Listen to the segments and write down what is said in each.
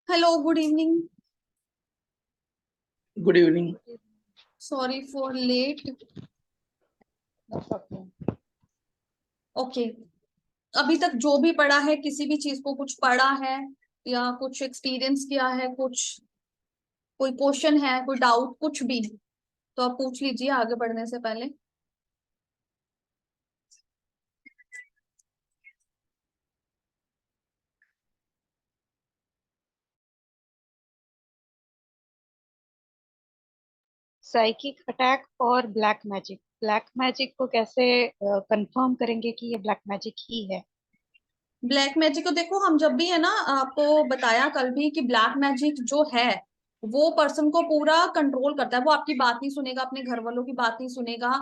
Hello, good evening. Good evening. Sorry for late. Okay. अभी तक जो भी पढ़ा है, किसी भी चीज को कुछ पढ़ा है या कुछ एक्सपीरियंस किया है, कुछ कोई क्वेश्चन है, कोई डाउट, कुछ भी, तो आप पूछ लीजिए आगे बढ़ने से पहले। साइकिक अटैक और ब्लैक मैजिक को कैसे कंफर्म करेंगे कि ये ब्लैक मैजिक ही है? ब्लैक मैजिक को देखो, हम जब भी है ना, आपको बताया कल भी कि ब्लैक मैजिक जो है वो पर्सन को पूरा कंट्रोल करता है। वो आपकी बात नहीं सुनेगा, अपने घर वालों की बात नहीं सुनेगा।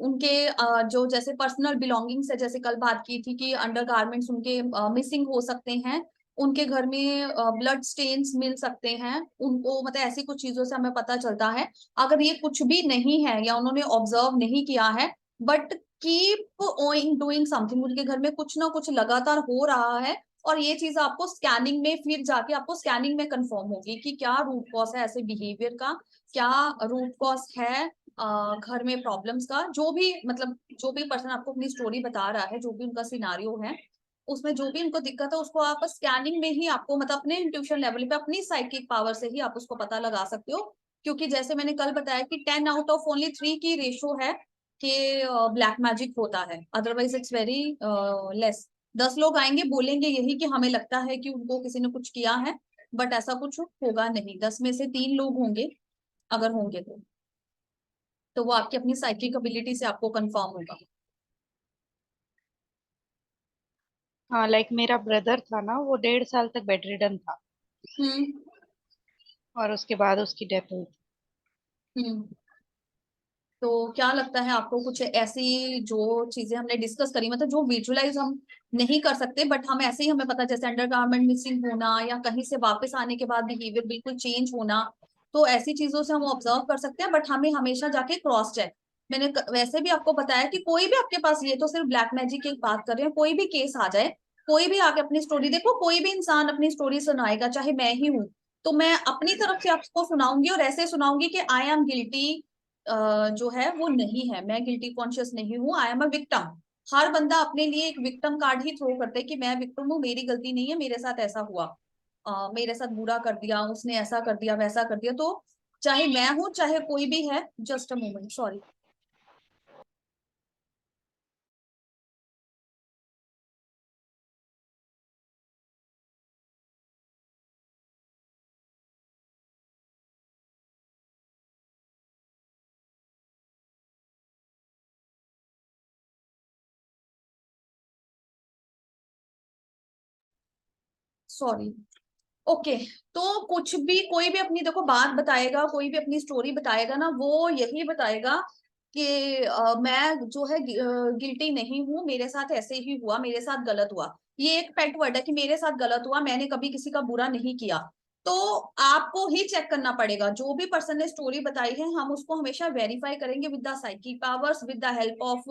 उनके जो जैसे पर्सनल बिलोंगिंग्स है, जैसे कल बात की थी कि अंडरगारमेंट्स उनके मिसिंग हो सकते हैं, उनके घर में ब्लड स्टेन्स मिल सकते हैं उनको, मतलब ऐसी कुछ चीजों से हमें पता चलता है। अगर ये कुछ भी नहीं है या उन्होंने ऑब्जर्व नहीं किया है, but keep owing doing something, उनके घर में कुछ ना कुछ लगातार हो रहा है, और ये चीज आपको स्कैनिंग में, फिर जाके आपको स्कैनिंग में कंफर्म होगी कि क्या रूट कॉज है ऐसे बिहेवियर का, क्या रूट कॉज है घर में प्रॉब्लम्स का। जो भी मतलब जो भी पर्सन आपको अपनी स्टोरी बता रहा है, जो भी उनका सिनारियो है, उसमें जो भी उनको दिक्कत है, उसको आप स्कैनिंग में ही आपको, मतलब अपने इंट्यूशन लेवल पे, अपनी साइकिक पावर से ही आप उसको पता लगा सकते हो। क्योंकि जैसे मैंने कल बताया कि 10 आउट ऑफ ओनली 3 की रेशो है कि ब्लैक मैजिक होता है, अदरवाइज इट्स वेरी लेस। 10 लोग आएंगे बोलेंगे यही कि हमें लगता है कि उनको किसी ने कुछ किया है, बट ऐसा कुछ होगा नहीं। 10 में से 3 लोग होंगे, अगर होंगे तो वो आपकी अपनी साइकिक एबिलिटी से आपको कंफर्म होगा। हाँ, लाइक मेरा ब्रदर था ना, वो 1.5 साल तक बेड रिडन था हम्म। और उसके बाद उसकी डेथ हुई थी। हम्म। तो क्या लगता है आपको, कुछ ऐसी जो चीजें हमने डिस्कस करी, मतलब जो विजुअलाइज हम नहीं कर सकते, बट हम ऐसे ही हमें पता, जैसे अंडरगारमेंट मिसिंग होना या कहीं से वापस आने के बाद बिहेवियर बिल्कुल चेंज होना, तो ऐसी चीजों से हम ऑब्जर्व कर सकते हैं। बट हमें हमेशा जाके क्रॉस चेक, मैंने वैसे भी आपको बताया कि कोई भी आपके पास, ये तो सिर्फ ब्लैक मैजिक की बात कर रहे हैं, कोई भी केस आ जाए, कोई भी आके अपनी स्टोरी, देखो कोई भी इंसान अपनी स्टोरी सुनाएगा, चाहे मैं ही हूँ, तो मैं अपनी तरफ से आपको सुनाऊंगी और ऐसे सुनाऊंगी कि आई एम गिल्टी जो है वो नहीं है, मैं गिल्टी कॉन्शियस नहीं हूँ, आई एम अ विक्टिम। हर बंदा अपने लिए एक विक्टिम कार्ड ही थ्रो करता है कि मैं विक्टिम हूँ, मेरी गलती नहीं है, मेरे साथ ऐसा हुआ, मेरे साथ बुरा कर दिया उसने, ऐसा कर दिया वैसा कर दिया। तो चाहे मैं हूँ चाहे कोई भी है, just a moment, sorry. Sorry. Okay. तो कुछ भी, कोई भी अपनी देखो बात बताएगा, कोई भी अपनी स्टोरी बताएगा ना, वो यही बताएगा कि मैं जो है गिल्टी नहीं हूँ, मेरे साथ ऐसे ही हुआ, मेरे साथ गलत हुआ। ये एक पेट वर्ड है कि मेरे साथ गलत हुआ, मैंने कभी किसी का बुरा नहीं किया। तो आपको ही चेक करना पड़ेगा, जो भी पर्सन ने स्टोरी बताई है, हम उसको हमेशा वेरीफाई करेंगे with the psychic powers, with the help of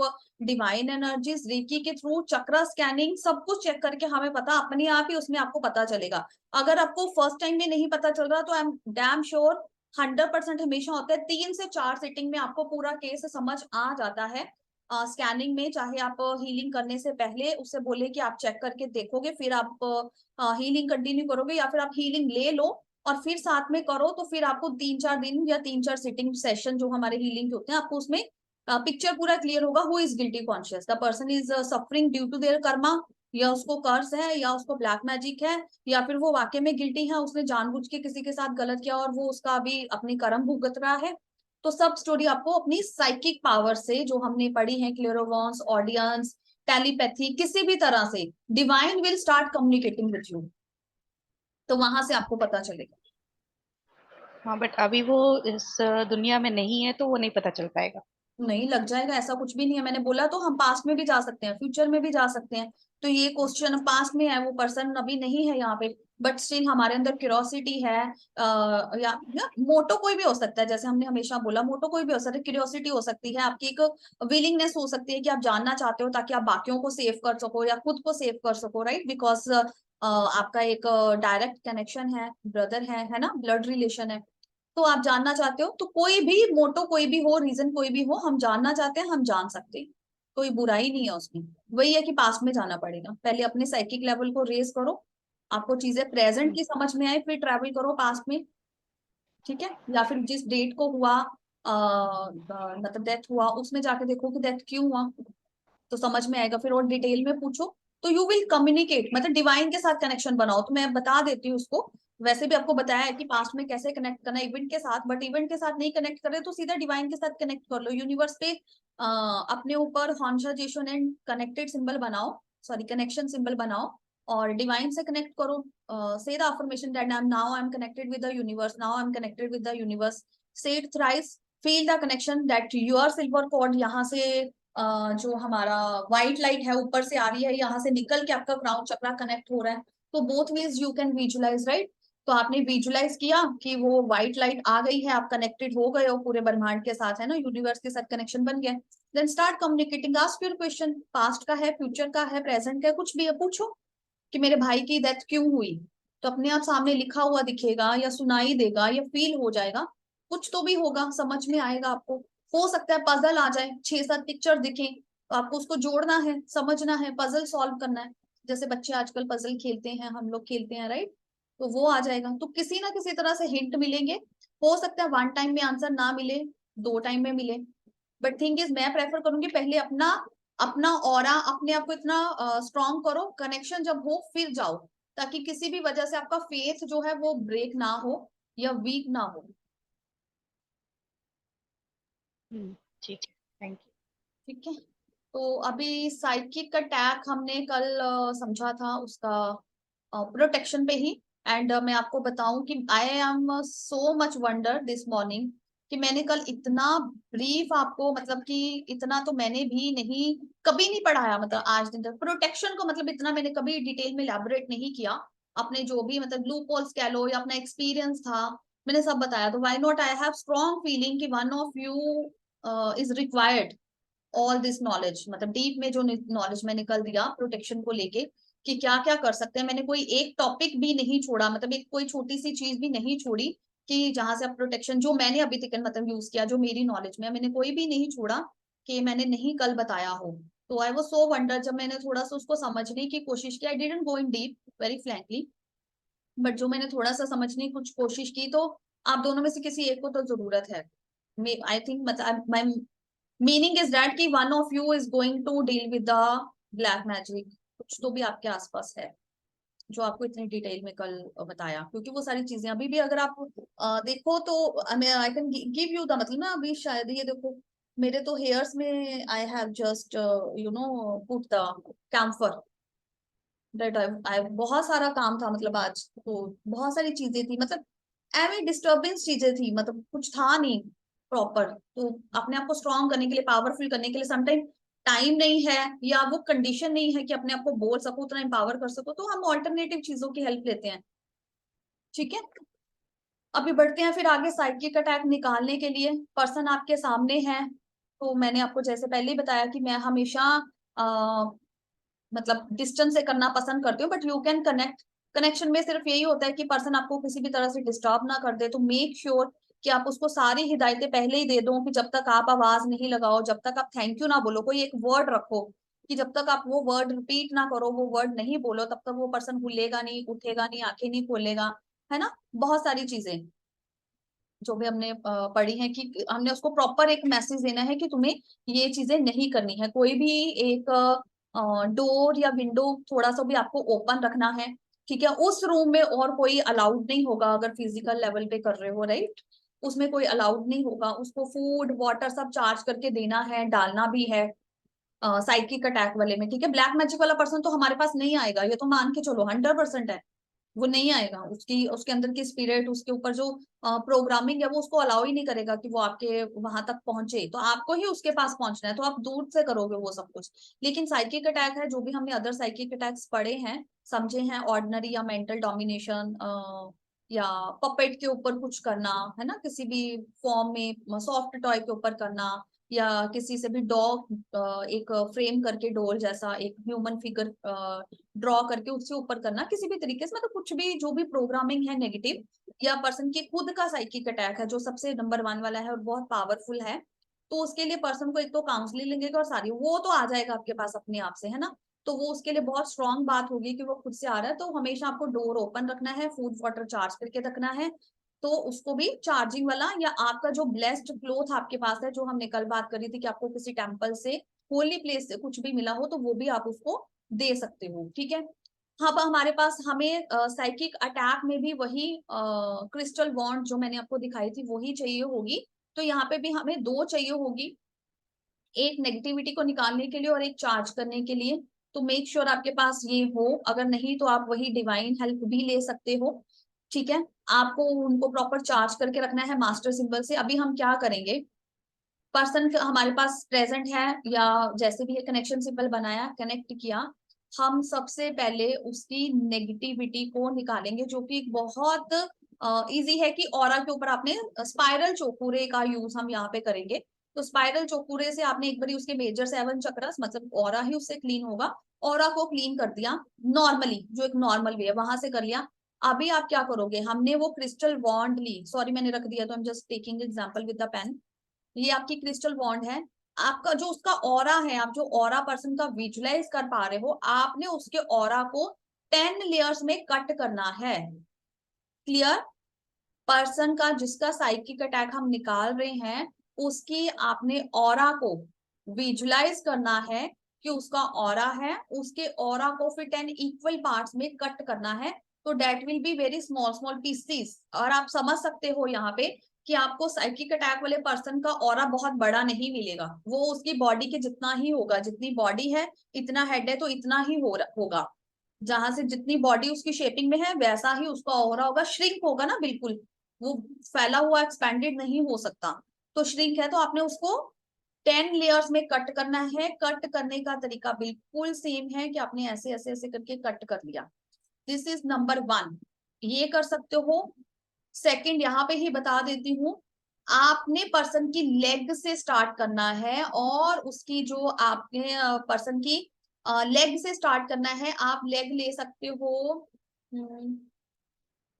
divine energies, reiki के थ्रू, चक्रा स्कैनिंग, सब कुछ चेक करके हमें पता अपने आप ही उसमें आपको पता चलेगा। अगर आपको फर्स्ट टाइम में नहीं पता चल रहा, तो आई एम डैम श्योर 100% हमेशा होता है 3 से 4 सिटिंग में आपको पूरा केस समझ आ जाता है। स्कैनिंग में, चाहे आप हीलिंग करने से पहले उससे बोले कि आप चेक करके देखोगे, फिर आप हीलिंग कंटिन्यू करोगे, या फिर आप हीलिंग ले लो और फिर साथ में करो, तो फिर आपको 3-4 दिन या 3-4 सिटिंग सेशन जो हमारे हीलिंग के होते हैं, आपको उसमें पिक्चर पूरा क्लियर होगा। Who is guilty conscious, the person is suffering due to their karma, या उसको कर्स है, या उसको ब्लैक मैजिक है, या फिर वो वाकई में गिल्टी है, उसने जानबूझ के किसी के साथ गलत किया और वो उसका अभी अपनी कर्म भुगत रहा है। तो सब स्टोरी आपको अपनी साइकिक पावर से, जो हमने पढ़ी है, क्लियरोवॉन्स, ऑडियंस, टेलीपैथी, किसी भी तरह से divine will start communicating with you, तो वहां से आपको पता चलेगा। हाँ, बट अभी वो इस दुनिया में नहीं है तो वो नहीं पता चल पाएगा। नहीं, लग जाएगा, ऐसा कुछ भी नहीं है। मैंने बोला तो, हम पास्ट में भी जा सकते हैं, फ्यूचर में भी जा सकते हैं। तो ये क्वेश्चन पास्ट में है, वो पर्सन अभी नहीं है यहाँ पे, बट स्टिल हमारे अंदर क्यूरियोसिटी है। या मोटो कोई भी हो सकता है, जैसे हमने हमेशा बोला, मोटो कोई भी हो सकता है, क्यूरियोसिटी हो सकती है, आपकी एक विलिंगनेस हो सकती है कि आप जानना चाहते हो ताकि आप बाकियों को सेव कर सको या खुद को सेव कर सको, राइट? बिकॉज आपका एक डायरेक्ट कनेक्शन है, ब्रदर है ना, ब्लड रिलेशन है, तो आप जानना चाहते हो, तो कोई भी मोटो कोई भी हो, रीजन कोई भी हो, हम जानना चाहते हैं, हम जान सकते हैं, कोई बुराई नहीं है उसमें। वही है कि पास्ट में जाना पड़ेगा, पहले अपने साइकिक लेवल को रेज करो, आपको चीजें प्रेजेंट हम्म, की समझ में आए, फिर ट्रैवल करो पास्ट में, ठीक है, या फिर जिस डेट को हुआ मतलब डेथ हुआ, उसमें जाके देखो कि डेथ क्यों हुआ, तो समझ में आएगा, फिर और डिटेल में पूछो, तो यू विल कम्युनिकेट, मतलब डिवाइन के साथ कनेक्शन बनाओ। तो मैं बता देती हूँ उसको, वैसे भी आपको बताया है कि पास्ट में कैसे कनेक्ट करना इवेंट के साथ, बट इवेंट के साथ नहीं कनेक्ट करे तो सीधा डिवाइन के साथ कनेक्ट कर लो, यूनिवर्स पे अपने ऊपर कॉन्शजेशन एंड कनेक्टेड सिंबल बनाओ, सॉरी कनेक्शन सिंबल बनाओ, और डिवाइन से कनेक्ट करो, say the affirmation that I'm connected with the universe, now I'm connected with the universe, say it thrice, feel the connection that your silver cord यहाँ से जो हमारा white light है ऊपर से आ रही है, यहाँ से निकल के आपका क्राउन चक्रा कनेक्ट हो रहा है, तो both ways you can visualise, right. तो आपने विजुलाइज किया कि वो व्हाइट लाइट आ गई है, आप कनेक्टेड हो गए हो पूरे ब्रह्मांड के साथ, है ना, यूनिवर्स के साथ कनेक्शन बन गया। Then start communicating, ask your question, past का है, फ्यूचर का है, प्रेजेंट का है, कुछ भी है, पूछो कि मेरे भाई की डेथ क्यों हुई, तो अपने आप सामने लिखा हुआ दिखेगा या सुनाई देगा या फील हो जाएगा, कुछ तो भी होगा, समझ में आएगा आपको। हो सकता है पजल आ जाए, 6-7 पिक्चर दिखे, तो आपको उसको जोड़ना है, समझना है, पजल सॉल्व करना है, जैसे बच्चे आजकल पजल खेलते हैं, हम लोग खेलते हैं, राइट, तो वो आ जाएगा, तो किसी ना किसी तरह से हिंट मिलेंगे। हो सकता है 1 टाइम में आंसर ना मिले, 2 टाइम में मिले, बट थिंग इज मैं प्रेफर करूंगी पहले अपना अपना ऑरा, अपने आप को इतना स्ट्रॉन्ग करो, कनेक्शन जब हो फिर जाओ, ताकि किसी भी वजह से आपका फेथ जो है वो ब्रेक ना हो या वीक ना हो, ठीक है, थैंक यू। ठीक है। तो अभी साइकिक अटैक हमने कल समझा था उसका प्रोटेक्शन पे ही, एंड मैं आपको बताऊं कि I am so much wonder this morning कि मैंने कल इतना ब्रीफ आपको, मतलब कि इतना तो मैंने भी नहीं कभी नहीं पढ़ाया, मतलब आज दिन तक प्रोटेक्शन को, मतलब इतना मैंने कभी डिटेल में इलैबोरेट नहीं किया, अपने जो भी मतलब ब्लू पोल्स कह लो या अपना एक्सपीरियंस था, मैंने सब बताया, तो why not, I have strong feeling कि one of you is required all this knowledge, मतलब डीप में जो नॉलेज मैंने कल दिया प्रोटेक्शन को लेके कि क्या क्या कर सकते हैं, मैंने कोई एक टॉपिक भी नहीं छोड़ा, मतलब एक कोई छोटी सी चीज भी नहीं छोड़ी कि जहां से आप प्रोटेक्शन जो मैंने अभी तक मतलब यूज किया, जो मेरी नॉलेज में है, मैंने कोई भी नहीं छोड़ा कि मैंने नहीं कल बताया हो। तो आई वाज सो वंडर जब मैंने थोड़ा सा उसको समझने की कोशिश की, I didn't go in deep very frankly, but जो मैंने थोड़ा सा समझने की कुछ कोशिश की, तो आप दोनों में से किसी एक को तो जरूरत है, आई थिंक, मतलब मीनिंग इज दैट कि one of you is going to deal with the black magic, कुछ तो भी आपके आसपास है जो आपको इतनी डिटेल में कल बताया, क्योंकि वो सारी चीजें अभी भी अगर आप देखो तो I can give you the, मतलब ना अभी शायद ये देखो मेरे तो हेयर्स में I have just you know put the camphor, that I बहुत सारा काम था, मतलब आज तो बहुत सारी चीजें थी, मतलब एवरी डिस्टर्बेंस चीजें थी, मतलब कुछ था नहीं प्रॉपर, तो अपने आप को स्ट्रॉन्ग करने के लिए, पावरफुल करने के लिए समटाइम टाइम नहीं है या वो कंडीशन नहीं है कि अपने आप को बोल सको, उतना एम्पावर कर सको, तो हम ऑल्टरनेटिव चीजों की हेल्प लेते हैं, ठीक है। अभी बढ़ते हैं फिर आगे साइकिक अटैक निकालने के लिए, पर्सन आपके सामने है, तो मैंने आपको जैसे पहले ही बताया कि मैं हमेशा मतलब डिस्टेंस से करना पसंद करती हूँ, but you can connect, connection में सिर्फ यही होता है कि पर्सन आपको किसी भी तरह से डिस्टर्ब ना कर दे, तो मेक श्योर कि आप उसको सारी हिदायतें पहले ही दे दो, कि जब तक आप आवाज नहीं लगाओ, जब तक आप थैंक यू ना बोलो, कोई एक वर्ड रखो कि जब तक आप वो वर्ड रिपीट ना करो, वो वर्ड नहीं बोलो, तब तक वो पर्सन भूलेगा नहीं, उठेगा नहीं, आंखें नहीं खोलेगा, है ना, बहुत सारी चीजें जो भी हमने पढ़ी है कि हमने उसको प्रॉपर एक मैसेज देना है कि तुम्हें ये चीजें नहीं करनी है, कोई भी एक डोर या विंडो थोड़ा सा भी आपको ओपन रखना है, ठीक है, उस रूम में और कोई अलाउड नहीं होगा, अगर फिजिकल लेवल पे कर रहे हो, राइट, उसमें कोई अलाउड नहीं होगा, उसको फूड वाटर सब चार्ज करके देना है, डालना भी है साइकिक अटैक वाले में, ठीक है, ब्लैक मैजिक वाला पर्सन तो हमारे पास नहीं आएगा, ये तो मान के चलो 100% है, वो नहीं आएगा, उसकी उसके अंदर की स्पिरिट, उसके ऊपर जो प्रोग्रामिंग है वो उसको अलाउ ही नहीं करेगा कि वो आपके वहां तक पहुंचे, तो आपको ही उसके पास पहुंचना है, तो आप दूर से करोगे वो सब कुछ। लेकिन साइकिक अटैक है, जो भी हमने अदर साइकिक अटैक्स पढ़े हैं, समझे हैं, ऑर्डिनरी या मेंटल डोमिनेशन या पपेट के ऊपर कुछ करना, है ना, किसी भी फॉर्म में सॉफ्ट टॉय के ऊपर करना, या किसी से भी डॉग, एक फ्रेम करके डोल जैसा एक ह्यूमन फिगर ड्रॉ करके उससे ऊपर करना, किसी भी तरीके से, मतलब कुछ भी जो भी प्रोग्रामिंग है नेगेटिव, या पर्सन की खुद का साइकिक अटैक है जो सबसे नंबर 1 वाला है और बहुत पावरफुल है, तो उसके लिए पर्सन को एक तो काउंसलिंग लेंगे और सारी वो तो आ जाएगा आपके पास अपने आप से, है ना। तो वो उसके लिए बहुत स्ट्रांग बात होगी कि वो खुद से आ रहा है। तो हमेशा आपको डोर ओपन रखना है, फूड वाटर चार्ज करके रखना है, तो उसको भी चार्जिंग वाला, या आपका जो ब्लेस्ड क्लोथ आपके पास है, जो हमने कल बात करी थी कि आपको किसी टेम्पल से, होली प्लेस से कुछ भी मिला हो, तो वो भी आप उसको दे सकते हो, ठीक है। हाँ, अब हमारे पास हमें साइकिक अटैक में भी वही क्रिस्टल वॉन्ड जो मैंने आपको दिखाई थी वही चाहिए होगी। तो यहाँ पे भी हमें 2 चाहिए होगी, एक नेगेटिविटी को निकालने के लिए और एक चार्ज करने के लिए। तो मेक श्योर आपके पास ये हो, अगर नहीं तो आप वही डिवाइन हेल्प भी ले सकते हो, ठीक है। आपको उनको प्रॉपर चार्ज करके रखना है मास्टर सिंबल से। अभी हम क्या करेंगे, पर्सन हमारे पास प्रेजेंट है, या जैसे भी कनेक्शन सिंबल बनाया, कनेक्ट किया, हम सबसे पहले उसकी नेगेटिविटी को निकालेंगे, जो कि बहुत इजी है कि ऑरा के ऊपर आपने स्पाइरल चौकुरे का यूज हम यहाँ पे करेंगे। तो स्पाइरल चौकुरे से आपने एक बारी उसके मेजर 7 चक्रस, मतलब ऑरा ही उससे क्लीन होगा, ऑरा को क्लीन कर दिया नॉर्मली, जो एक नॉर्मल वे है वहां से कर लिया। अभी आप क्या करोगे, हमने वो क्रिस्टल वॉन्ड ली, सॉरी मैंने रख दिया, तो I am just taking example with the pen. ये आपकी क्रिस्टल बॉन्ड है, आपका जो उसका ऑरा है, आप जो ऑरा पर्सन का विजुलाइज कर पा रहे हो, आपने उसके ऑरा को 10 लेयर्स में कट करना है। क्लियर। पर्सन का जिसका साइकिक अटैक हम निकाल रहे हैं, उसकी आपने ऑरा को विजुलाइज करना है कि उसका ऑरा है, उसके ऑरा को फिर 10 इक्वल पार्ट्स में कट करना है। तो that will be very small small pieces. और आप समझ सकते हो यहाँ पे कि आपको साइकिक अटैक वाले पर्सन का ऑरा बहुत बड़ा नहीं मिलेगा, वो उसकी बॉडी के जितना ही होगा, जितनी बॉडी है इतना हेड है, तो इतना ही होगा, जहां से जितनी बॉडी उसकी शेपिंग में है वैसा ही उसका ऑरा होगा, श्रिंक होगा ना बिल्कुल, वो फैला हुआ एक्सपेंडेड नहीं हो सकता। तो श्रिंक है, तो आपने उसको 10 लेयर्स में कट करना है। कट करने का तरीका बिल्कुल सेम है कि आपने ऐसे ऐसे ऐसे करके कट कर लिया। दिस इज नंबर 1, ये कर सकते हो। सेकंड यहाँ पे ही बता देती हूँ, आपने पर्सन की लेग से स्टार्ट करना है, और उसकी जो आपने पर्सन की लेग से स्टार्ट करना है। आप लेग ले सकते हो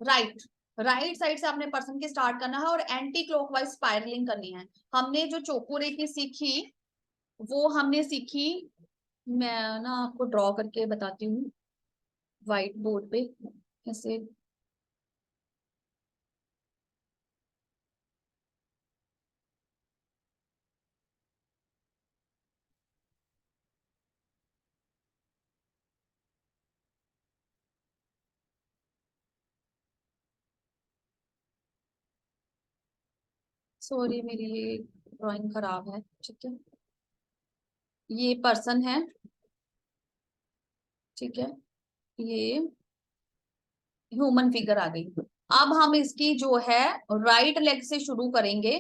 राइट, राइट साइड से आपने पर्सन की स्टार्ट करना है और एंटी क्लॉकवाइज स्पाइरलिंग करनी है। हमने जो चोकोरे की सीखी, वो हमने सीखी, मैं ना आपको ड्रॉ करके बताती हूँ व्हाइट बोर्ड पे ऐसे। सॉरी मेरी ये ड्राइंग खराब है, ठीक है। ये पर्सन है, ठीक है, ये ह्यूमन फिगर आ गई। अब हम इसकी जो है राइट लेग से शुरू करेंगे,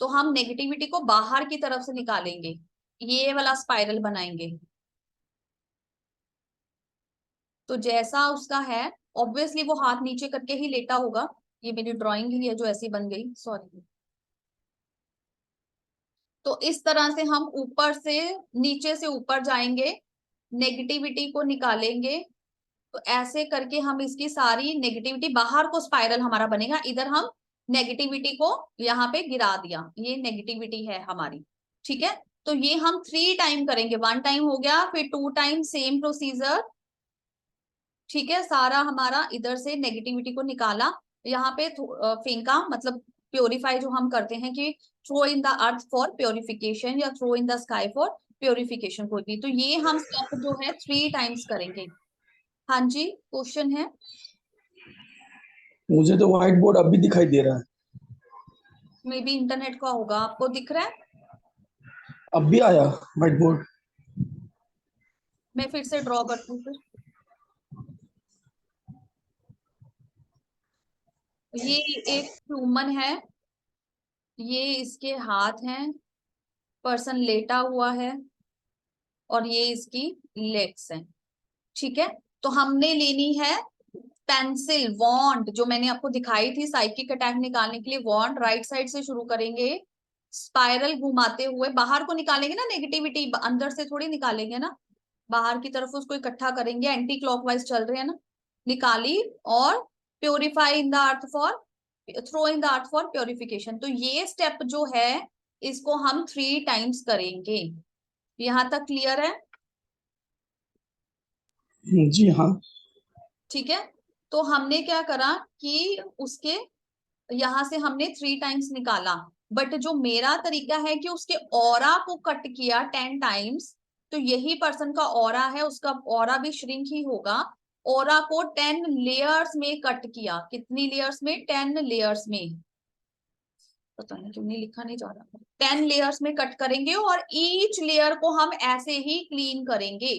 तो हम नेगेटिविटी को बाहर की तरफ से निकालेंगे, ये वाला स्पाइरल बनाएंगे। तो जैसा उसका है, ऑब्वियसली वो हाथ नीचे करके ही लेटा होगा, ये मेरी ड्राइंग ही है जो ऐसी बन गई, सॉरी। तो इस तरह से हम ऊपर से नीचे से ऊपर जाएंगे, नेगेटिविटी को निकालेंगे। तो ऐसे करके हम इसकी सारी नेगेटिविटी, बाहर को स्पाइरल हमारा बनेगा, इधर हम नेगेटिविटी को यहाँ पे गिरा दिया, ये नेगेटिविटी है हमारी, ठीक है। तो ये हम 3 टाइम करेंगे, 1 टाइम हो गया, फिर 2 टाइम सेम प्रोसीजर, ठीक है। सारा हमारा इधर से नेगेटिविटी को निकाला, यहाँ पे फेंका, मतलब प्योरीफाई जो हम करते हैं कि throw in the earth for purification या throw in the sky for purification, कोई भी। तो ये हम स्टेप जो है 3 टाइम्स करेंगे। हाँ जी, क्वेश्चन है। मुझे तो व्हाइट बोर्ड अब भी दिखाई दे रहा है। मे बी इंटरनेट का होगा, आपको दिख रहा है। अब भी आया व्हाइट बोर्ड। मैं फिर से ड्रॉ करती हूँ फिर। ये एक ह्यूमन है, ये इसके हाथ हैं, पर्सन लेटा हुआ है, और ये इसकी लेग्स हैं, ठीक है। तो हमने लेनी है पेंसिल वॉन्ड, जो मैंने आपको दिखाई थी साइकिक अटैक निकालने के लिए। वॉन्ड राइट साइड से शुरू करेंगे, स्पाइरल घुमाते हुए बाहर को निकालेंगे ना, नेगेटिविटी अंदर से थोड़ी निकालेंगे ना, बाहर की तरफ उसको इकट्ठा करेंगे, एंटी क्लॉकवाइज चल रहे हैं ना, निकाली और purify in the earth for, throw in the earth for purification. तो ये स्टेप जो है इसको हम 3 टाइम्स करेंगे। यहां तक क्लियर है? जी हाँ। ठीक है। तो हमने क्या करा कि उसके यहां से हमने 3 टाइम्स निकाला, बट जो मेरा तरीका है कि उसके ऑरा को कट किया 10 टाइम्स, तो यही पर्सन का ऑरा है, उसका ऑरा भी श्रिंक ही होगा। ऑरा को 10 लेयर्स में कट किया। कितनी लेयर्स में? 10 लेयर्स में। पता नहीं क्यों नहीं लिखा, नहीं जा रहा। 10 लेयर्स में कट करेंगे और ईच लेयर को हम ऐसे ही क्लीन करेंगे।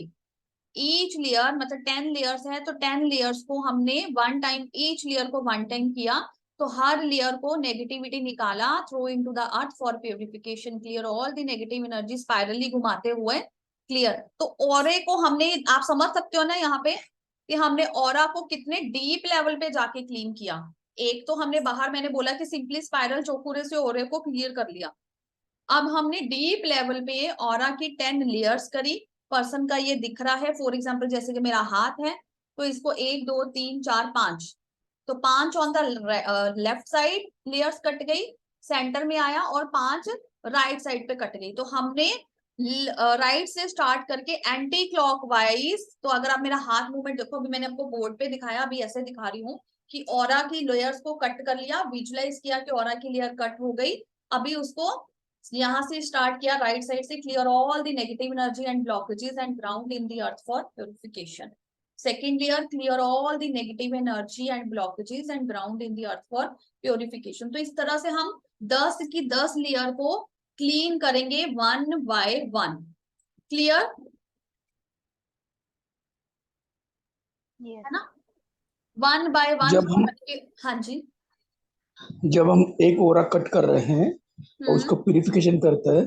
ईच लेयर मतलब 10 लेयर्स है, तो 10 लेयर्स को हमने 1 टाइम, ईच लेयर को 1 टाइम किया, तो हर लेयर को नेगेटिविटी निकाला, throw into the earth for purification, clear all the negative energy, spirally घुमाते हुए क्लियर। तो ऑरे को हमने, आप समझ सकते हो ना यहाँ पे कि हमने ऑरा को कितने डीप लेवल पे जाके क्लीन किया। एक तो हमने बाहर, मैंने बोला कि सिंपली स्पाइरल चौखुरे से ऑरे को क्लियर कर लिया। अब हमने डीप लेवल पे ऑरा की 10 लेयर्स करी। पर्सन का ये दिख रहा है, फॉर एग्जाम्पल जैसे कि मेरा हाथ है, तो इसको 1 2 3 4 5, तो 5 on the left side layers cut गई, सेंटर में आया, और 5 राइट साइड पे कट गई। तो हमने राइट से स्टार्ट करके एंटी क्लॉकवाइज, तो अगर आप मेरा हाथ मूवमेंट देखो, अभी मैंने आपको बोर्ड पे दिखाया, अभी ऐसे दिखा रही हूँ कि ऑरा की लेयर्स को कट कर लिया, विजुलाइज किया कि ऑरा की लेयर कट हो गई। अभी उसको यहां से स्टार्ट किया राइट साइड से, clear all the negative energy and blockages and ground in the earth for purification. Second layer, clear all the negative energy and blockages and ground in the earth for purification. तो इस तरह से हम 10 की 10 layer को clean करेंगे 1 bye 1। Clear Yes. है ना? 1 बाय 1 जब हम हाँ जी। जब हम एक ओरा कट कर रहे हैं और हम्म। उसको प्यूरिफिकेशन करते हैं,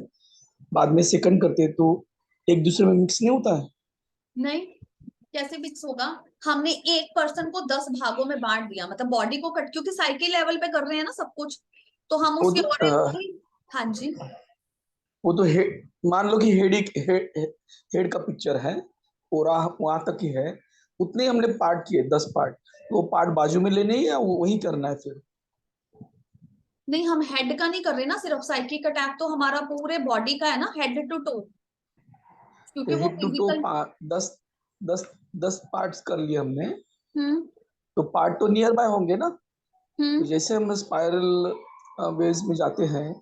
बाद में सेकंड करते हैं, तो एक दूसरे में मिक्स नहीं होता है? नहीं, कैसे फिक्स होगा? हमने एक पर्सन को 10 भागों में बांट दिया, मतलब बॉडी को कट, क्योंकि साइकिल लेवल पे कर रहे हैं ना सब कुछ, तो हम वो उसके तो ऑरे को ही। हाँ जी। वो तो मान लो कि हेड का पिक्चर है, ओरा वहां तक ही है, उतने हमने पार्ट किए 10 पार्ट, तो वो पार्ट बाजू में लेने हैं या वही करना है फिर? नहीं, हम हेड का नहीं कर रहे ना, सिर्फ साइकिक अटैक तो हमारा पूरे बॉडी का है ना, हेड टू टो, क्योंकि तो वो head to toe physical. 10 10 10 parts कर लिए हमने, हम्म। तो पार्ट तो नियर बाय होंगे ना? तो हम्म। जैसे हम स्पाइरल वेज में जाते हैं,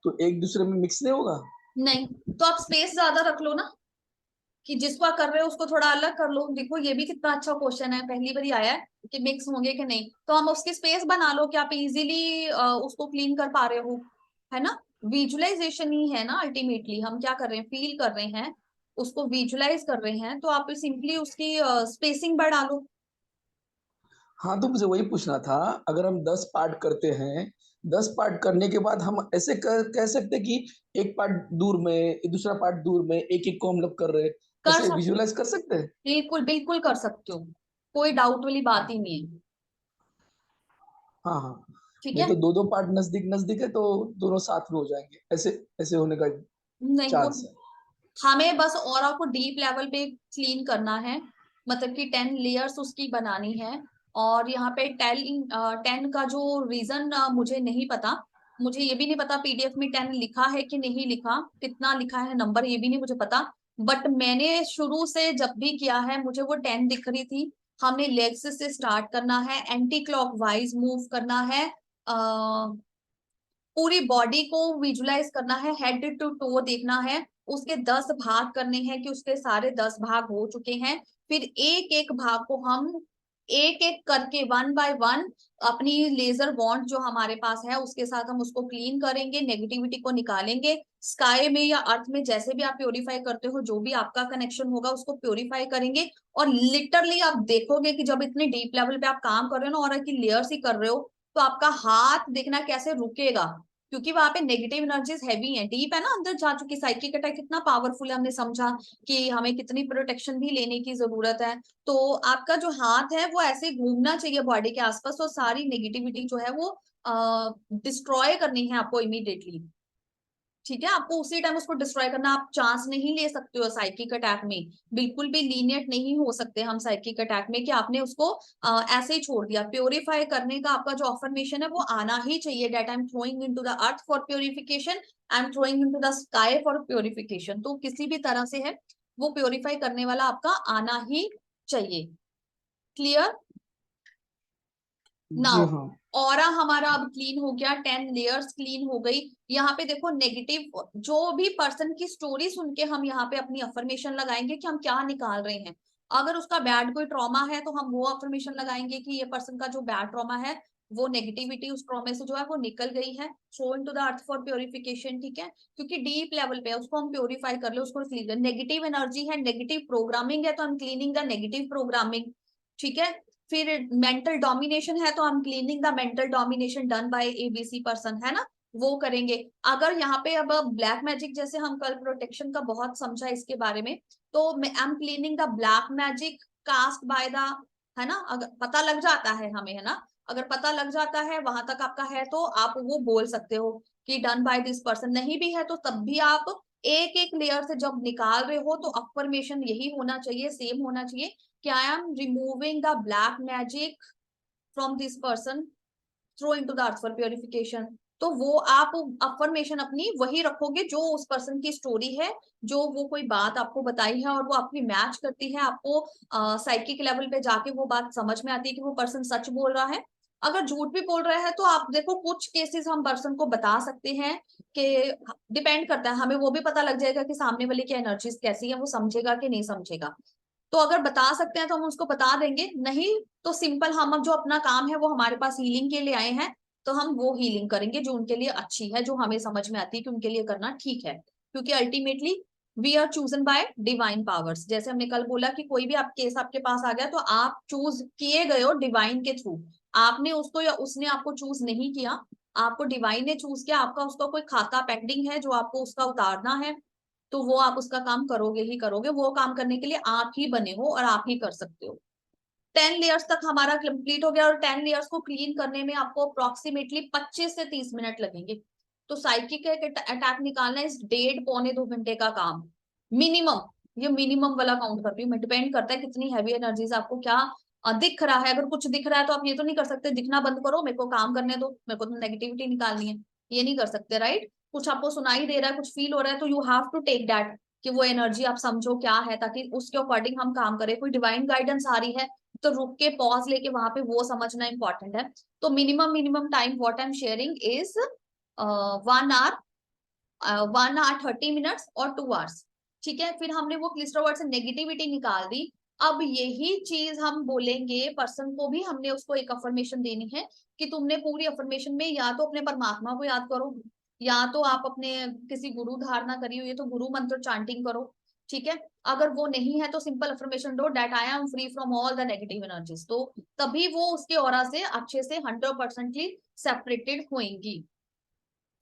तो एक दूसरे में मिक्स नहीं होगा? नहीं, तो आप स्पेस ज्यादा रख लो ना, कि जिसको आप कर रहे हो उसको थोड़ा अलग कर लो। देखो ये भी कितना अच्छा क्वेश्चन है, पहली बार ही आया है कि मिक्स होंगे कि नहीं, तो हम उसकी स्पेस बना लो कि आप इजीली उसको क्लीन कर पा रहे हो, है ना? विजुअलाइजेशन ही है ना, अल्टीमेटली हम क्या कर रहे हैं, फील कर रहे हैं, उसको विजुअलाइज कर रहे हैं, तो आप सिंपली उसकी स्पेसिंग बढ़ा लो। हाँ, तो मुझे वही पूछना था। अगर हम 10 पार्ट करते हैं, 10 पार्ट करने के बाद हम ऐसे कह सकते हैं कि एक पार्ट दूर में, दूसरा पार्ट दूर में, एक एक को हम लोग कर रहे हैं, कर ऐसे सकते, विजुअलाइज कर सकते हैं? बिल्कुल बिल्कुल कर सकते हो, कोई डाउट वाली बात ही नहीं है। हाँ हाँ। ठीक नहीं है। तो दो दो पार्ट नजदीक नजदीक है, तो दोनों साथ में हो जाएंगे, ऐसे ऐसे होने का नहीं, चांस कोई, है। हमें बस ऑरा को डीप लेवल पे क्लीन करना है, मतलब कि 10 लेयर्स उसकी बनानी है। और यहाँ पे 10 का जो रीजन मुझे नहीं पता, मुझे ये भी नहीं पता पीडीएफ में 10 लिखा है कि नहीं लिखा, कितना लिखा है नंबर ये भी नहीं मुझे पता, बट मैंने शुरू से जब भी किया है मुझे वो 10 दिख रही थी। हमने लेग्स से स्टार्ट करना है, एंटी क्लॉकवाइज मूव करना है, पूरी बॉडी को विजुलाइज करना है, हेड टू टो देखना है, उसके 10 भाग करने हैं कि उसके सारे 10 भाग हो चुके हैं। फिर एक एक भाग को हम एक एक करके 1 बाय 1 अपनी लेजर वॉन्ड जो हमारे पास है उसके साथ हम उसको क्लीन करेंगे, नेगेटिविटी को निकालेंगे, स्काई में या अर्थ में जैसे भी आप प्योरीफाई करते हो, जो भी आपका कनेक्शन होगा उसको प्योरीफाई करेंगे। और लिटरली आप देखोगे कि जब इतने डीप लेवल पे आप काम कर रहे हो ना और की लेयर्स ही कर रहे हो, तो आपका हाथ देखना कैसे रुकेगा, क्योंकि वहां पे नेगेटिव एनर्जीज हैवी है, डीप है ना, अंदर जा चुकी। साइकिक अटैक कितना पावरफुल है, हमने समझा कि हमें कितनी प्रोटेक्शन भी लेने की जरूरत है। तो आपका जो हाथ है वो ऐसे घूमना चाहिए बॉडी के आसपास, और सारी नेगेटिविटी जो है वो डिस्ट्रॉय करनी है आपको इमीडिएटली। ठीक है, आपको उसी टाइम उसको डिस्ट्रॉय करना, आप चांस नहीं ले सकते हो साइकिक अटैक में, बिल्कुल भी लीनियंट नहीं हो सकते हम साइकिक अटैक में कि आपने उसको ऐसे ही छोड़ दिया। प्योरीफाई करने का आपका जो अफर्मेशन है वो आना ही चाहिए, that I am throwing into the earth for purification, I am throwing into the sky for purification. तो किसी भी तरह से है वो प्योरीफाई करने वाला आपका आना ही चाहिए। क्लियर? जी नाउ हाँ। ऑरा हमारा अब क्लीन हो गया, 10 लेयर्स क्लीन हो गई। यहाँ पे देखो नेगेटिव जो भी पर्सन की स्टोरी सुन के हम यहाँ पे अपनी अफर्मेशन लगाएंगे कि हम क्या निकाल रहे हैं। अगर उसका बैड कोई ट्रॉमा है तो हम वो अफर्मेशन लगाएंगे कि ये पर्सन का जो बैड ट्रॉमा है वो नेगेटिविटी उस ट्रॉमे से जो है वो निकल गई है, throw into the earth for purification. ठीक है, क्योंकि डीप लेवल पे है, उसको हम प्योरीफाई कर ले, उसको क्लीन कर। नेगेटिव एनर्जी है, नेगेटिव प्रोग्रामिंग है, तो हम क्लीनिंग द नेगेटिव प्रोग्रामिंग। ठीक है, फिर मेंटल डोमिनेशन है तो हम cleaning the mental domination done by ABC person, है ना, वो करेंगे। अगर यहाँ पे अब ब्लैक मैजिक, जैसे हम कल प्रोटेक्शन का बहुत समझा इसके बारे में, तो I am cleaning the black magic cast by the, है ना, अगर पता लग जाता है हमें, है ना, अगर पता लग जाता है वहां तक आपका है तो आप वो बोल सकते हो कि डन बाय दिस पर्सन। नहीं भी है तो तब भी आप एक एक लेयर से जब निकाल रहे हो तो अफर्मेशन यही होना चाहिए, सेम होना चाहिए कि I am removing the black magic from this person, throw into the earth for purification. तो वो आप अफर्मेशन अपनी वही रखोगे जो उस पर्सन की स्टोरी है, जो वो कोई बात आपको बताई है और वो आपकी मैच करती है, आपको साइकिक लेवल पे जाके वो बात समझ में आती है कि वो पर्सन सच बोल रहा है। अगर झूठ भी बोल रहा है तो आप देखो कुछ केसेस हम पर्सन को बता सकते हैं कि डिपेंड करता है, हमें वो भी पता लग जाएगा कि सामने वाले की एनर्जीज कैसी है, वो समझेगा कि नहीं समझेगा। तो अगर बता सकते हैं तो हम उसको बता देंगे, नहीं तो सिंपल हम अब जो अपना काम है वो हमारे पास हीलिंग के लिए आए हैं तो हम वो हीलिंग करेंगे जो उनके लिए अच्छी है, जो हमें समझ में आती है कि उनके लिए करना ठीक है, क्योंकि ultimately we are chosen by divine powers. जैसे हमने कल बोला कि कोई भी आप केस आपके पास आ गया तो आप चूज किए गए हो डिवाइन के थ्रू, आपने उसको या उसने आपको चूज नहीं किया, आपको डिवाइन ने चूज किया। आपका उसका कोई खाता पेंडिंग है जो आपको उसका उतारना है, तो वो आप उसका काम करोगे ही करोगे, वो काम करने के लिए आप ही बने हो और आप ही कर सकते हो। 10 लेयर्स तक हमारा कंप्लीट हो गया और 10 लेयर्स को क्लीन करने में आपको अप्रोक्सीमेटली 25 से 30 मिनट लगेंगे। तो साइकिक अटैक निकालना इस 1.5 पौने 2 घंटे का काम मिनिमम, ये मिनिमम वाला काउंट कर रही हूँ मैं, डिपेंड करता है कितनी हैवी एनर्जीज आपको क्या दिख रहा है। अगर कुछ दिख रहा है तो आप ये तो नहीं कर सकते दिखना बंद करो मेरे को काम करने दो, मेरे को तो नेगेटिविटी निकालनी है, ये नहीं कर सकते, राइट। कुछ आपको सुनाई दे रहा है, कुछ फील हो रहा है, तो you have to take that कि वो एनर्जी आप समझो क्या है, ताकि उसके अकॉर्डिंग हम काम करें। कोई डिवाइन गाइडेंस आ रही है तो रुक के पॉज लेके वहां पे वो समझना इंपॉर्टेंट है। तो minimum time what I am sharing is 1 hour, 1 hour 30 minutes और 2 आवर्स। ठीक है, फिर हमने वो क्लिस्टर वर्ड से नेगेटिविटी निकाल दी। अब यही चीज हम बोलेंगे पर्सन को भी, हमने उसको एक अफर्मेशन देनी है कि तुमने पूरी अफर्मेशन में या तो अपने परमात्मा को याद करो, या तो आप अपने किसी गुरु धारणा करी हुई है तो गुरु मंत्र चांटिंग करो। ठीक है, अगर वो नहीं है तो सिंपल अफर्मेशन दो that I am free from all the negative energies, तो तभी वो उसके ऑरा से अच्छे से 100% सेपरेटेड होंगी।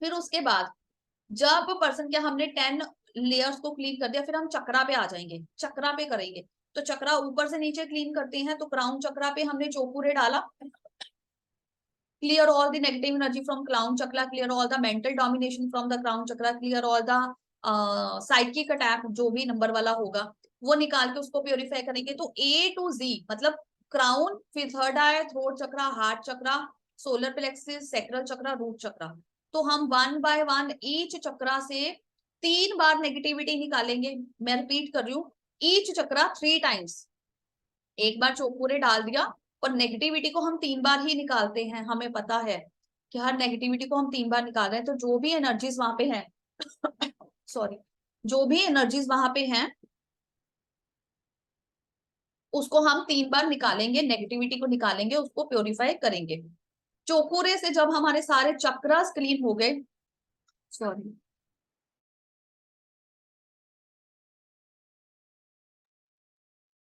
फिर उसके बाद जब पर्सन क्या, हमने 10 लेयर्स को क्लीन कर दिया, फिर हम चक्रा पे आ जाएंगे, चक्रा पे करेंगे। तो चक्रा ऊपर से नीचे क्लीन करते हैं, तो क्राउन चक्रा पे हमने चोपुरे डाला, clear all the negative energy from crown chakra, clear all the mental domination from the crown chakra, clear all the psychic attack जो भी नंबर वाला होगा वो निकाल के उसको प्योरीफाई करेंगे। तो A to Z मतलब क्राउन, फिर थर्ड आई, थ्रोट चक्रा, हार्ट चक्रा, सोलर प्लेक्सिस, सेक्रल चक्रा, रूट चक्रा। तो हम 1 by 1 ईच चक्रा से 3 बार नेगेटिविटी निकालेंगे। मैं रिपीट कर रही हूँ, ईच चक्रा 3 टाइम्स, एक बार चौपूरे डाल दिया। और नेगेटिविटी को हम 3 बार ही निकालते हैं, हमें पता है कि हर नेगेटिविटी को हम 3 बार निकाल रहे हैं। तो जो भी एनर्जीज वहां पे हैं सॉरी, जो भी एनर्जीज वहां पे हैं उसको हम 3 बार निकालेंगे, नेगेटिविटी को निकालेंगे, उसको प्योरीफाई करेंगे। चौपूरे से जब हमारे सारे चक्रस क्लीन हो गए, सॉरी,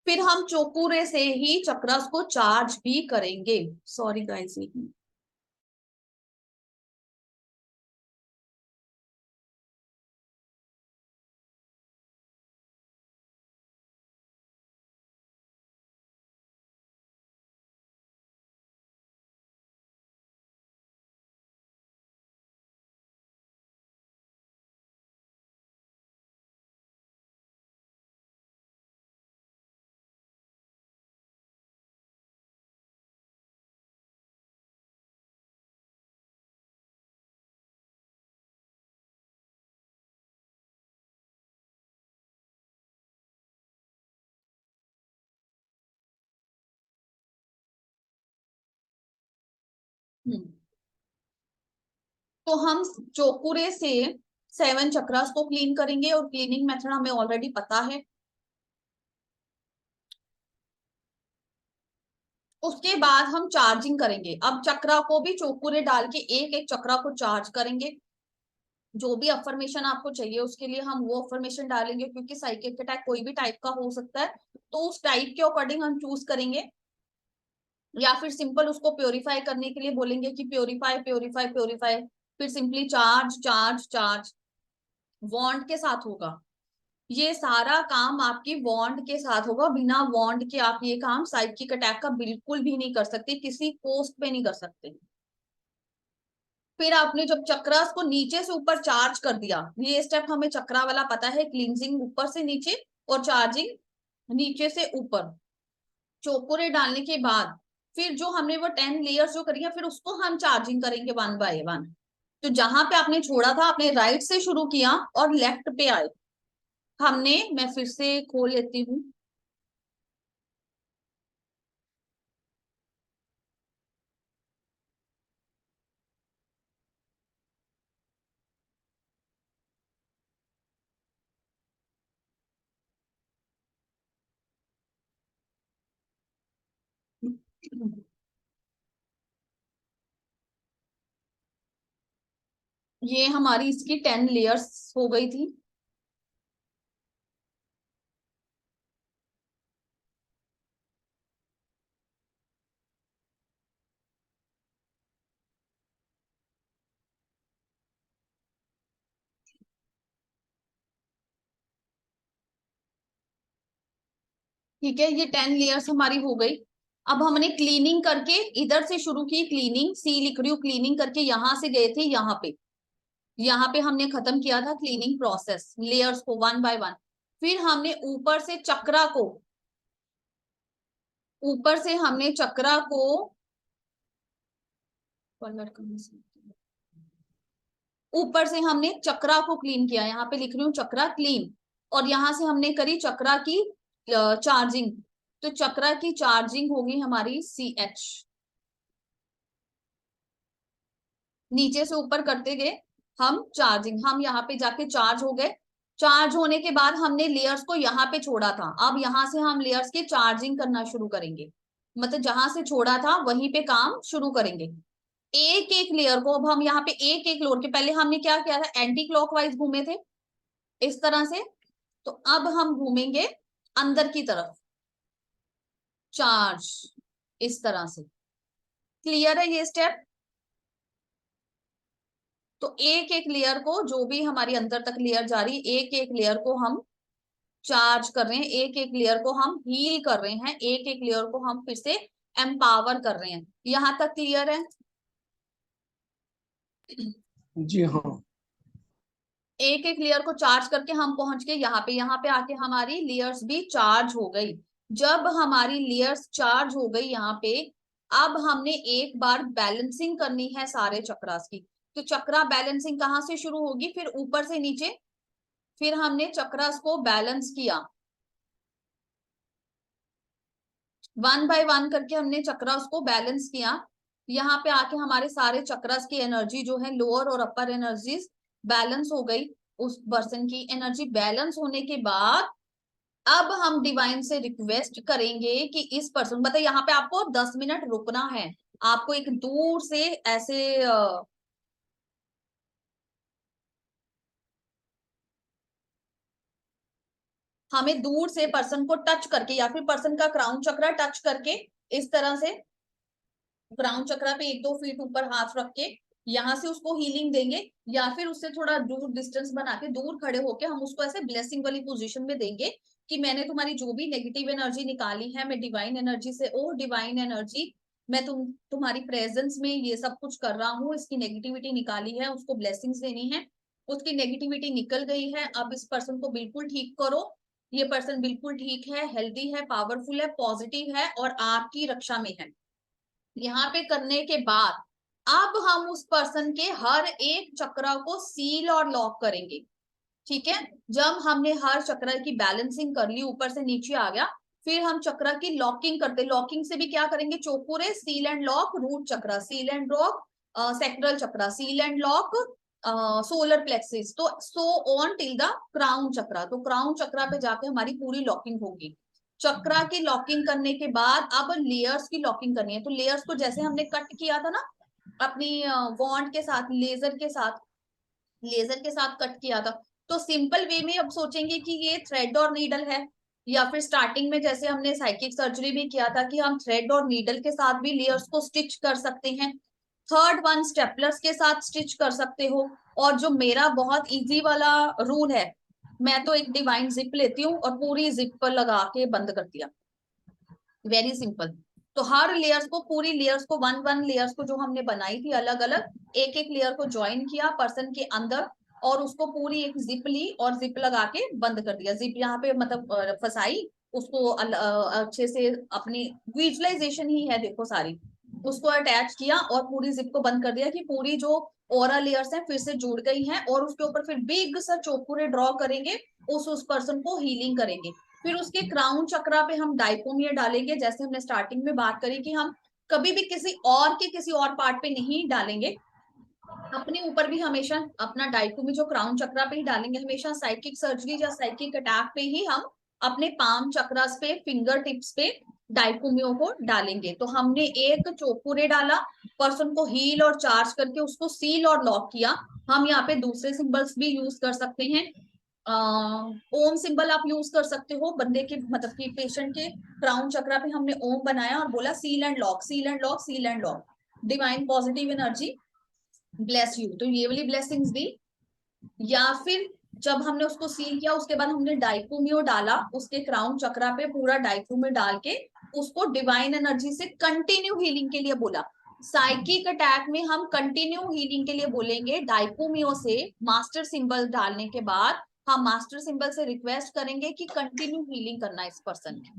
फिर हम चौपूरे से ही चक्रस को चार्ज भी करेंगे। सॉरी गाइस, तो हम चोकुरे से 7 चक्रास को क्लीन करेंगे और क्लीनिंग मेथड हमें ऑलरेडी पता है। उसके बाद हम चार्जिंग करेंगे। अब चक्रा को भी चोकुरे डाल के एक एक चक्रा को चार्ज करेंगे। जो भी अफर्मेशन आपको चाहिए उसके लिए हम वो अफर्मेशन डालेंगे, क्योंकि साइकिक अटैक कोई भी टाइप का हो सकता है, तो उस टाइप के अकॉर्डिंग हम चूज करेंगे। या फिर सिंपल उसको प्योरीफाई करने के लिए बोलेंगे कि प्योरीफाई प्योरीफाई प्योरीफाई, फिर सिंपली चार्ज चार्ज चार्ज। वॉन्ड के साथ होगा ये सारा काम, आपकी वॉन्ड के साथ होगा। बिना वॉन्ड के आप ये काम साइकिक अटैक का बिल्कुल भी नहीं कर सकते, किसी पोस्ट पे नहीं कर सकते। फिर आपने जब चक्रास को नीचे से ऊपर चार्ज कर दिया, ये स्टेप हमें चक्रा वाला पता है, क्लींजिंग ऊपर से नीचे और चार्जिंग नीचे से ऊपर। चोकुरे डालने के बाद फिर जो हमने वो 10 लेयर्स जो करी है, फिर उसको हम चार्जिंग करेंगे 1 बाय 1। तो जहां पे आपने छोड़ा था, आपने राइट से शुरू किया और लेफ्ट पे आए। मैं फिर से खोल लेती हूँ। ये हमारी इसकी 10 लेयर्स हो गई थी। ठीक है, ये 10 लेयर्स हमारी हो गई। अब हमने क्लीनिंग करके इधर से शुरू की, क्लीनिंग सी लिख रही हूँ, क्लीनिंग करके यहां से गए थे यहाँ पे हमने खत्म किया था क्लीनिंग प्रोसेस, लेयर्स को 1 बाय 1। फिर हमने ऊपर से हमने चक्रा को ऊपर से हमने चक्रा को क्लीन किया। यहाँ पे लिख रही हूँ चक्रा क्लीन, और यहां से हमने करी चक्रा की चार्जिंग। तो चक्रा की चार्जिंग होगी हमारी CH। नीचे से ऊपर करते गए हम चार्जिंग, हम यहाँ पे जाके चार्ज हो गए। चार्ज होने के बाद हमने लेयर्स को यहाँ पे छोड़ा था, अब यहाँ से हम लेयर्स की चार्जिंग करना शुरू करेंगे। मतलब जहां से छोड़ा था वहीं पे काम शुरू करेंगे। एक एक लेयर को, अब हम यहाँ पे एक एक लेयर के, पहले हमने क्या किया था, एंटी क्लॉकवाइज घूमे थे इस तरह से। तो अब हम घूमेंगे अंदर की तरफ, चार्ज इस तरह से। क्लियर है ये स्टेप? तो एक एक लेयर को, जो भी हमारी अंदर तक लेयर जा रही है, एक एक लेयर को हम चार्ज कर रहे हैं, एक एक लेयर को हम हील कर रहे हैं, एक एक लेयर को हम फिर से एम्पावर कर रहे हैं। यहां तक क्लियर है? जी हाँ। एक एक लेयर को चार्ज करके हम पहुंच गए यहाँ पे आके हमारी लेयर्स भी चार्ज हो गई। जब हमारी लेयर्स चार्ज हो गई यहाँ पे, अब हमने एक बार बैलेंसिंग करनी है सारे चक्रास की। तो चक्रा बैलेंसिंग कहाँ से शुरू होगी, फिर ऊपर से नीचे। फिर हमने चक्रास को बैलेंस किया 1 बाय 1 करके, हमने चक्रास को बैलेंस किया। यहाँ पे आके हमारे सारे चक्रास की एनर्जी जो है, लोअर और अपर एनर्जीज बैलेंस हो गई। उस पर्सन की एनर्जी बैलेंस होने के बाद अब हम डिवाइन से रिक्वेस्ट करेंगे कि इस पर्सन, बताइए, यहाँ पे आपको 10 मिनट रुकना है। आपको एक दूर से ऐसे हमें दूर से पर्सन को टच करके, या फिर पर्सन का क्राउन चक्र टच करके, इस तरह से क्राउन चक्र पे 1-2 फीट ऊपर हाथ रख के यहाँ से उसको हीलिंग देंगे। या फिर उससे थोड़ा दूर डिस्टेंस बना के दूर खड़े होके हम उसको ऐसे ब्लेसिंग वाली पोजीशन में देंगे कि मैंने तुम्हारी जो भी नेगेटिव एनर्जी निकाली है, मैं डिवाइन एनर्जी से, ओ डिवाइन एनर्जी, मैं तुम्हारी प्रेजेंस में ये सब कुछ कर रहा हूँ, इसकी नेगेटिविटी निकाली है, उसको ब्लेसिंग्स देनी है। उसकी नेगेटिविटी निकल गई है, अब इस पर्सन को बिल्कुल ठीक करो। ये पर्सन बिल्कुल ठीक है, हेल्दी है, पावरफुल है, पॉजिटिव है और आपकी रक्षा में है। यहाँ पे करने के बाद अब हम उस पर्सन के हर एक चक्र को सील और लॉक करेंगे। ठीक है, जब हमने हर चक्र की बैलेंसिंग कर ली, ऊपर से नीचे आ गया, फिर हम चक्रा की लॉकिंग करते, लॉकिंग से भी क्या करेंगे, चोकुरे, seal and lock, root chakra, seal and lock, sacral chakra, seal and lock, solar plexus, तो so on till the crown chakra. तो क्राउन चक्रा पे जाके हमारी पूरी लॉकिंग होगी। चक्रा की लॉकिंग करने के बाद अब लेयर्स की लॉकिंग करनी है। तो लेयर्स को जैसे हमने कट किया था ना अपनी वॉन्ड के साथ, लेजर के साथ कट किया था, तो सिंपल वे में अब सोचेंगे कि ये थ्रेड और नीडल है, या फिर स्टार्टिंग में जैसे हमने साइकिक सर्जरी भी किया था कि हम थ्रेड और नीडल के साथ भी लेयर्स को स्टिच कर सकते हैं। थर्ड वन, स्टेपलर्स के साथ स्टिच कर सकते हो। और जो मेरा बहुत इजी वाला रूल है, मैं तो एक डिवाइन जिप लेती हूँ और पूरी जिप पर लगा के बंद कर दिया, वेरी सिंपल। तो हर लेयर्स को, पूरी लेयर्स को, वन वन लेयर्स को जो हमने बनाई थी अलग अलग, एक एक लेयर को ज्वाइन किया पर्सन के अंदर, और उसको पूरी एक जिप ली और जिप लगा के बंद कर दिया। जिप यहाँ पे मतलब फंसाई, उसको अच्छे से, अपनी विजुअलाइजेशन ही है देखो सारी, उसको अटैच किया और पूरी जिप को बंद कर दिया कि पूरी जो ओरा लेयर्स हैं फिर से जुड़ गई हैं, और उसके ऊपर फिर बिग सा चोकुरे ड्रॉ करेंगे, उस पर्सन को हीलिंग करेंगे। फिर उसके क्राउन चक्रा पे हम डाइकोमियर डालेंगे, जैसे हमने स्टार्टिंग में बात करी कि हम कभी भी किसी और पार्ट पे नहीं डालेंगे, अपने ऊपर भी हमेशा अपना डाइकोमी जो क्राउन चक्रा पे ही डालेंगे। हमेशा साइकिक सर्जरी या साइकिक अटैक पे ही हम अपने पाम चक्रास पे, फिंगर टिप्स पे डाइकोमियों को डालेंगे। तो हमने एक चोकुरे डाला, पर्सन को हील और चार्ज करके उसको सील और लॉक किया। हम यहाँ पे दूसरे सिंबल्स भी यूज कर सकते हैं। ओम सिंबल आप यूज कर सकते हो, बंदे के मतलब कि पेशेंट के क्राउन चक्रा पे हमने ओम बनाया और बोला seal and lock, seal and lock, seal and lock, divine positive energy bless you, तो ये वाली ब्लेसिंग्स दी। या फिर जब हमने उसको सील किया उसके बाद हमने डाइकोमियो डाला, उसके क्राउन चक्रा पे पूरा डाइकोमियो डाल के उसको डिवाइन एनर्जी से कंटिन्यू हीलिंग के लिए बोला। साइकिक अटैक में हम कंटिन्यू हीलिंग के लिए बोलेंगे डाइकोमियो से, मास्टर सिंबल डालने के बाद हम मास्टर सिंबल से रिक्वेस्ट करेंगे कि कंटिन्यू हीलिंग करना इस पर्सन की।